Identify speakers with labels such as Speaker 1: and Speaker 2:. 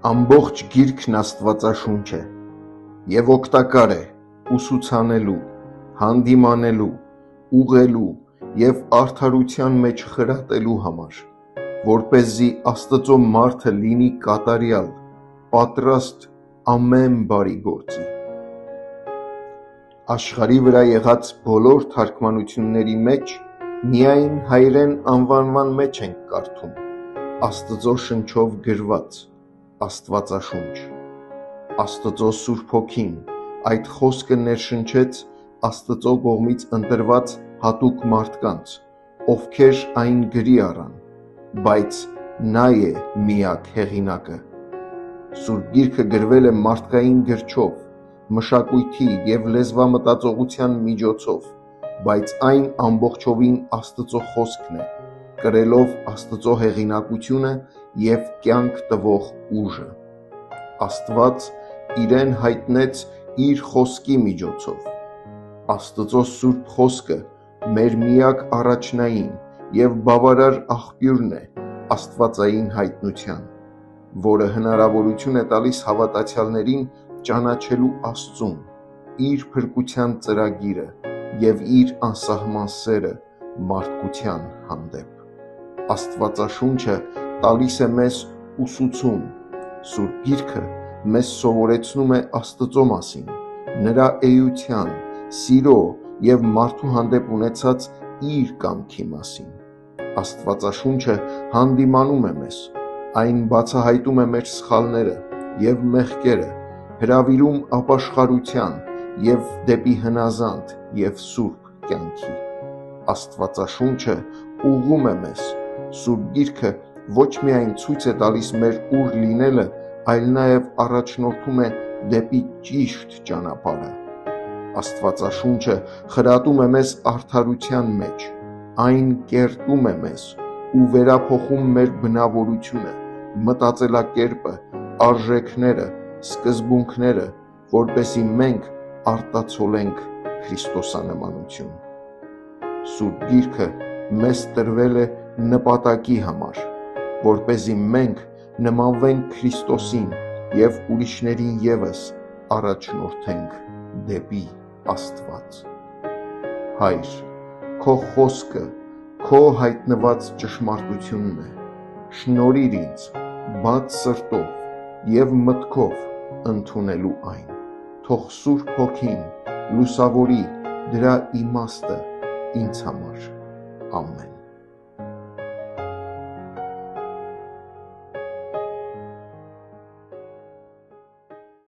Speaker 1: Ամբողջ գիրքն Աստվածաշունչ է և օգտակար է ուսուցանելու, հանդիմանելու, ուղղելու և արդարության մեջ խրատելու համար, որպեսզի Աստծո մարդը լինի կատարյալ, պատրաստ ամեն բարի գործի։ Աշխարհի վրա եղած բոլոր թարգմանությունների մեջ միայն հայերեն անվանման մեջ ենք կարդում Աստծո շնչով գրված Աստվածաշունչ։ Աստծո Սուրբ Հոգին այդ խոսքը ներշնչեց Աստծո կողմից ընտրված հատուկ մարդկանց, ովքեր այն գրի առան, բայց Նա է միակ հեղինակը։ Սուրբ Գիրքը գրվել է մարդկային գրչով, մշակույթի և լեզվամտածողության միջոցով, բայց այն ամբողջովին Աստծո խոսքն է, կրելով Աստծո հեղինակությունը և կյանք տվող ուժը։ Աստված Իրեն հայտնեց Իր խոսքի միջոցով։ Աստծո Սուրբ Խոսքը մեր միակ առաջնային և բավարար աղբյուրն է աստվածային հայտնության, որը հնարավորություն է տալիս հավատացյալներին ճանաչելու Աստծուն, Իր փրկության ծրագիրը և Իր անսահման սերը մարդկության հանդեպ։ Աստվածաշունչը տալիս է մեզ ուսուցում։ Սուրբ Գիրքը մեզ սովորեցնում է Աստծո մասին, Նրա էության, սիրո և մարդու հանդեպ ունեցած Իր կամքի մասին։ Աստվածաշունչը հանդիմանում է մեզ, այն բացահայտում է մեր սխալները և մեղքերը, հրավիրում ապաշխարության և դեպի հնազանդ և սուրբ կյանքի։ Աստվածաշունչը ուղղում է մեզ։ Սուրբ Գիրքը ոչ միայն ցույց է տալիս մեր ուր լինելը, այլ նաև առաջնորդում է դեպի ճիշտ ճանապարհը։ Աստվածաշունչը խրատում է մեզ արդարության մեջ, այն կերտում է մեզ ու վերափոխում մեր բնավորությունը, մտածելակերպը, արժեքները, սկզբունքները, որպեսզի մենք արտացոլենք քրիստոսանմանություն։ Սուրբ Գիրքը մեզ տրվել է նպատակի համար, որպեսզի մենք նմանվենք Քրիստոսին և ուրիշներին ևս առաջնորդենք դեպի Աստված։ Հայր, Քո խոսքը Քո հայտնված ճշմարտությունն է, շնորհիր ինձ բաց սրտով և մտքով ընդունելու այն։ Թող Սուրբ Հոգին լուսավորի դրա իմաստը ինձ համար։ Ամեն։